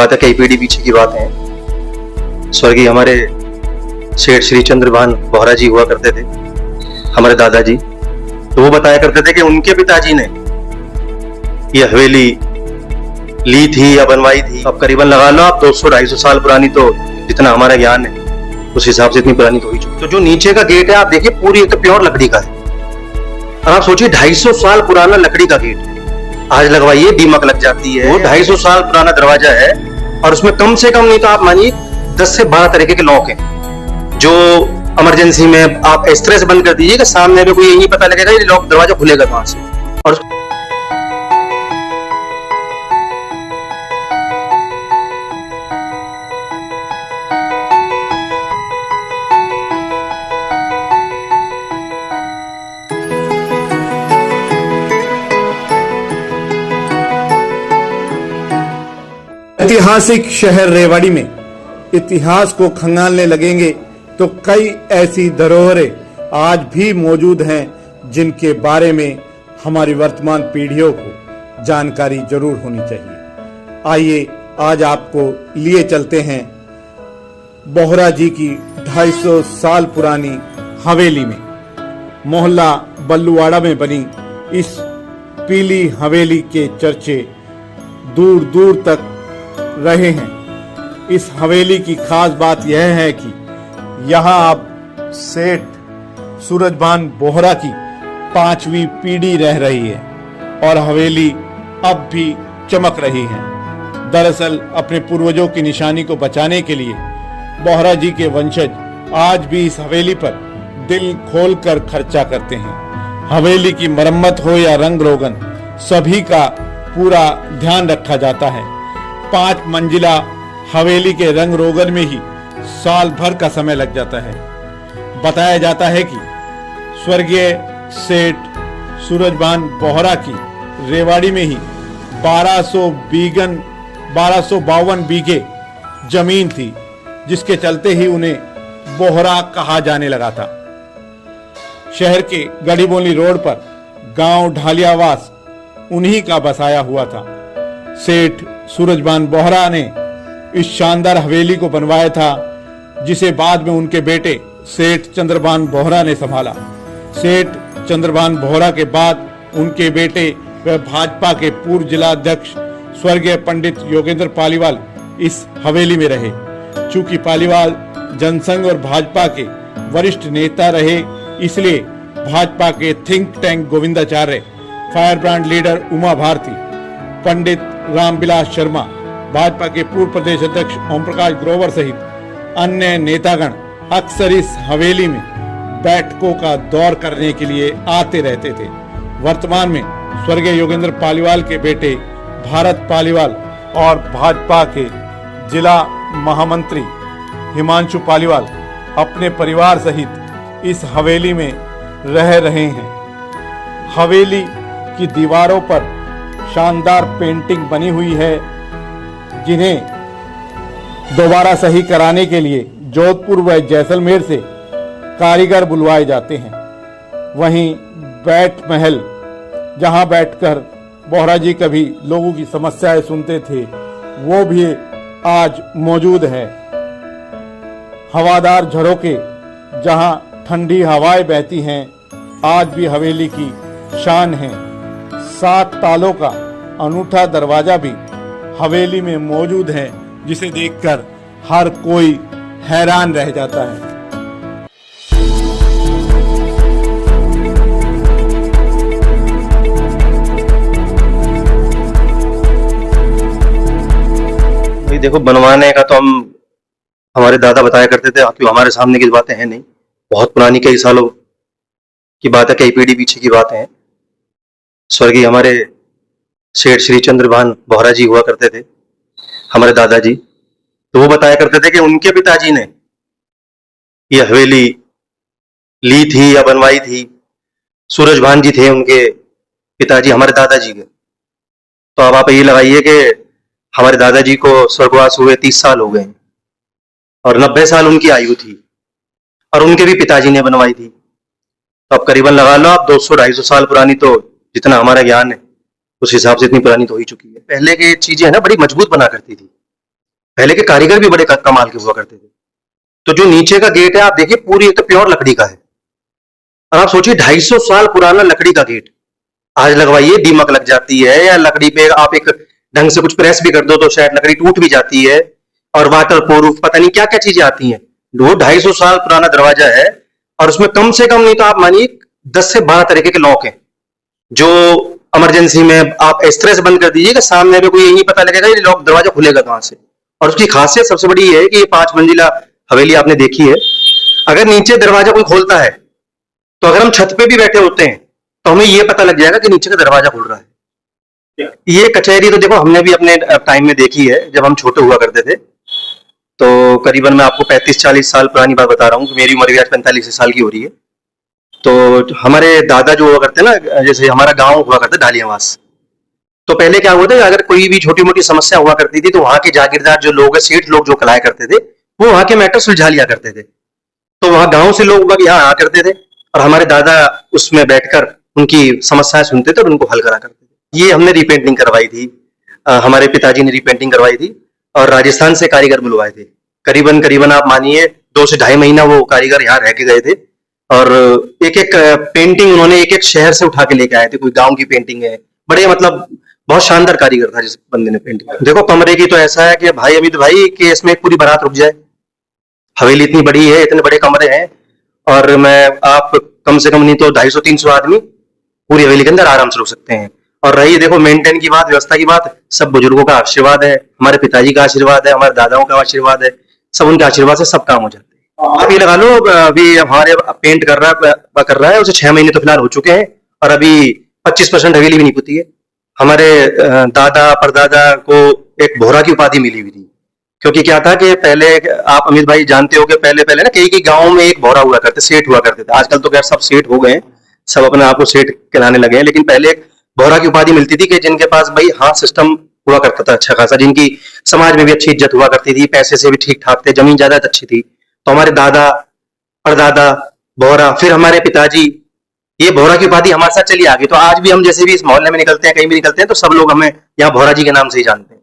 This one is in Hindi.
बात है, कई पीढ़ी पीछे की बात है। स्वर्गीय हमारे सेठ श्री चंद्रभान बोहरा जी हुआ करते थे, हमारे दादाजी। तो वो बताया करते थे कि उनके पिताजी ने ये हवेली ली थी या बनवाई थी। अब करीबन लगा लो आप 200-250 साल पुरानी, तो जितना हमारा ज्ञान है उस हिसाब से इतनी पुरानी तो हुई चुकी। तो जो नीचे का गेट है आप देखिए, पूरी एक तो प्योर लकड़ी का है। अब आप सोचिए 250 साल पुराना लकड़ी का गेट, आज लगवाइए दीमक लग जाती है। वो 250 साल पुराना दरवाजा है और उसमें कम से कम नहीं तो आप मानिए 10 से 12 तरीके के लॉक हैं, जो इमरजेंसी में आप इस तरह से बंद कर दीजिए कि सामने में कोई यही पता लगेगा ये लॉक दरवाजा खुलेगा कहां से। और ऐतिहासिक शहर रेवाड़ी में इतिहास को खंगालने लगेंगे तो कई ऐसी धरोहरें आज भी मौजूद हैं जिनके बारे में हमारी वर्तमान पीढ़ियों को जानकारी जरूर होनी चाहिए। आइए आज आपको लिए चलते हैं बोहरा जी की 250 साल पुरानी हवेली में। मोहल्ला बल्लुवाड़ा में बनी इस पीली हवेली के चर्चे दूर दूर तक रहे हैं। इस हवेली की खास बात यह है कि यहाँ अब सेठ सूरजभान बोहरा की 5वीं पीढ़ी रह रही है और हवेली अब भी चमक रही है। दरअसल अपने पूर्वजों की निशानी को बचाने के लिए बोहरा जी के वंशज आज भी इस हवेली पर दिल खोलकर खर्चा करते हैं। हवेली की मरम्मत हो या रंग रोगन, सभी का पूरा ध्यान रखा जाता है। 5 मंजिला हवेली के रंग रोगन में ही साल भर का समय लग जाता है। बताया जाता है कि स्वर्गीय सेठ सूरजभान बोहरा की रेवाड़ी में ही 1252 बीघे जमीन थी, जिसके चलते ही उन्हें बोहरा कहा जाने लगा था। शहर के गढ़ीबोली रोड पर गांव ढालियावास उन्हीं का बसाया हुआ था। सेठ सूरजभान बोहरा ने इस शानदार हवेली को बनवाया था, जिसे बाद में उनके बेटे सेठ चंद्रभान बोहरा ने संभाला। सेठ चंद्रभान बोहरा के बाद उनके बेटे व भाजपा के पूर्व जिला अध्यक्ष स्वर्गीय पंडित योगेंद्र पालीवाल इस हवेली में रहे। चूंकि पालीवाल जनसंघ और भाजपा के वरिष्ठ नेता रहे, इसलिए भाजपा के think tank Govindacharya, fire brand leader Uma Bharti, Pandit Ramvilas Sharma, Bhajpa के पूर्व प्रदेश अध्यक्ष ओम प्रकाश ग्रोवर सहित अन्य नेतागण अक्सर इस हवेली में बैठकों का दौर करने के लिए आते रहते थे। वर्तमान में स्वर्गीय योगेंद्र पालीवाल के बेटे भारत पालीवाल और भाजपा के जिला महामंत्री हिमांशु पालीवाल अपने परिवार सहित इस हवेली में रह रहे हैं। हवेली की दीवारों पर शानदार पेंटिंग बनी हुई है, जिन्हें दोबारा सही कराने के लिए जोधपुर व जैसलमेर से कारीगर बुलवाए जाते हैं। वहीं बैठ महल, जहां बैठकर बोहरा जी कभी लोगों की समस्याएं सुनते थे, वो भी आज मौजूद है। हवादार झरोके, जहां ठंडी हवाएं बहती हैं, आज भी हवेली की शान है। 7 तालों का अनूठा दरवाजा भी हवेली में मौजूद है, जिसे देखकर हर कोई हैरान रह जाता है। भाई देखो, बनवाने का तो हमारे दादा बताया करते थे, क्यों हमारे सामने की बातें हैं नहीं, बहुत पुरानी, कई सालों की बात है, कई पीढ़ी पीछे की बातें हैं। स्वर्गीय हमारे सेठ श्री चंद्रभान बोहरा जी हुआ करते थे, हमारे दादाजी। तो वो बताया करते थे कि उनके पिताजी ने ये हवेली ली थी या बनवाई थी। सूरजभान जी थे उनके पिताजी, हमारे दादाजी के। तो अब आप ये लगाइए कि हमारे दादाजी को स्वर्गवास हुए 30 साल हो गए और 90 साल उनकी आयु थी, और उनके भी पिताजी ने बनवाई थी। तो अब करीबन लगा लो आप 200-250 साल पुरानी, तो जितना हमारा ज्ञान है उस हिसाब से इतनी पुरानी तो हो ही चुकी है। पहले की चीजें है ना, बड़ी मजबूत बना करती थी। पहले के कारीगर भी बड़े कमाल के हुआ करते थे। तो जो नीचे का गेट है आप देखिए पूरी तो प्योर लकड़ी का है, और आप सोचिए 250 साल पुराना लकड़ी का गेट आज लगवाइए दीमक लग जाती है, या लकड़ी पे आप एक ढंग से कुछ प्रेस भी कर दो तो शायद लकड़ी टूट भी जाती है, और वाटर प्रूफ पता नहीं क्या क्या चीजें आती हैं। वो 250 साल पुराना दरवाजा है, और उसमें कम से कम नहीं तो आप मानिए 10 से 12 तरीके के लॉक हैं, जो इमरजेंसी में आप इस तरह से बंद कर दीजिए कि सामने भी कोई नहीं पता लगेगा ये लॉक दरवाजा खुलेगा कहां से। और उसकी खासियत सबसे बड़ी ये है कि ये 5 मंजिला हवेली आपने देखी है, अगर नीचे दरवाजा कोई खोलता है तो अगर हम छत पे भी बैठे होते हैं तो हमें ये पता लग जाएगा कि नीचे का दरवाजा खुल रहा है। ये कचहरी तो देखो हमने भी अपने टाइम में देखी है जब हम छोटे हुआ करते थे। तो करीबन मैं आपको 35-40 साल पुरानी बात बता रहा हूँ, मेरी उम्र भी आज 45 साल की हो रही है। तो हमारे दादा जो हुआ करते ना, जैसे हमारा गांव हुआ करता डालियावास, तो पहले क्या हुआ था अगर कोई भी छोटी मोटी समस्या हुआ करती थी तो वहां के जागीरदार जो लोग है, सेठ लोग जो कलाया करते थे, वो वहां के मैटर सुलझा लिया करते थे। तो वहां गांव से लोग यहाँ आया करते थे और हमारे दादा उसमें बैठकर उनकी समस्याएं सुनते थे और उनको हल करा करते थे। ये हमने रीपेंटिंग करवाई थी, हमारे पिताजी ने रीपेंटिंग करवाई थी, और राजस्थान से कारीगर बुलवाए थे। करीबन करीबन आप मानिए 2 से ढाई महीना वो कारीगर यहाँ रह के गए थे, और एक एक पेंटिंग उन्होंने एक एक शहर से उठा के लेके आए थे। कोई गांव की पेंटिंग है, बड़े मतलब बहुत शानदार कारीगर था जिस बंदे ने पेंटिंग। देखो कमरे की तो ऐसा है कि भाई अमित भाई कि इसमें एक पूरी बारात रुक जाए। हवेली इतनी बड़ी है, इतने बड़े कमरे हैं, और मैं आप कम से कम नहीं तो 250-300 आदमी पूरी हवेली के अंदर आराम से रुक सकते हैं। और रही देखो मेंटेन की बात, व्यवस्था की बात, सब बुजुर्गों का आशीर्वाद है, हमारे पिताजी का आशीर्वाद है, हमारे दादाओं का आशीर्वाद है, सब उनके आशीर्वाद से सब काम हो जाते हैं। आप ये लगा लो अभी हमारे पेंट कर रहा है उसे 6 महीने तो फिलहाल हो चुके हैं, और अभी 25% हवेली भी नहीं पुती है। हमारे दादा परदादा को एक बोहरा की उपाधि मिली हुई थी, क्योंकि क्या था कि पहले आप अमित भाई जानते हो कि पहले पहले ना कई गांव में एक बोहरा हुआ करते, सेठ हुआ करते थे। आजकल तो खैर सब सेठ हो गए हैं, सब अपने आप को सेठ कहलाने लगे हैं, लेकिन पहले एक बोहरा की उपाधि मिलती थी कि जिनके पास भाई हाथ सिस्टम हुआ करता था अच्छा खासा, जिनकी समाज में भी अच्छी इज्जत हुआ करती थी, पैसे से भी ठीक ठाक थे, जमीन जायदाद अच्छी थी। तो हमारे दादा परदादा बोहरा, फिर हमारे पिताजी, ये बोहरा की उपाधि हमारे साथ चली आ गई। तो आज भी हम जैसे भी इस मोहल्ले में निकलते हैं, कहीं भी निकलते हैं, तो सब लोग हमें यहाँ बोहरा जी के नाम से ही जानते हैं।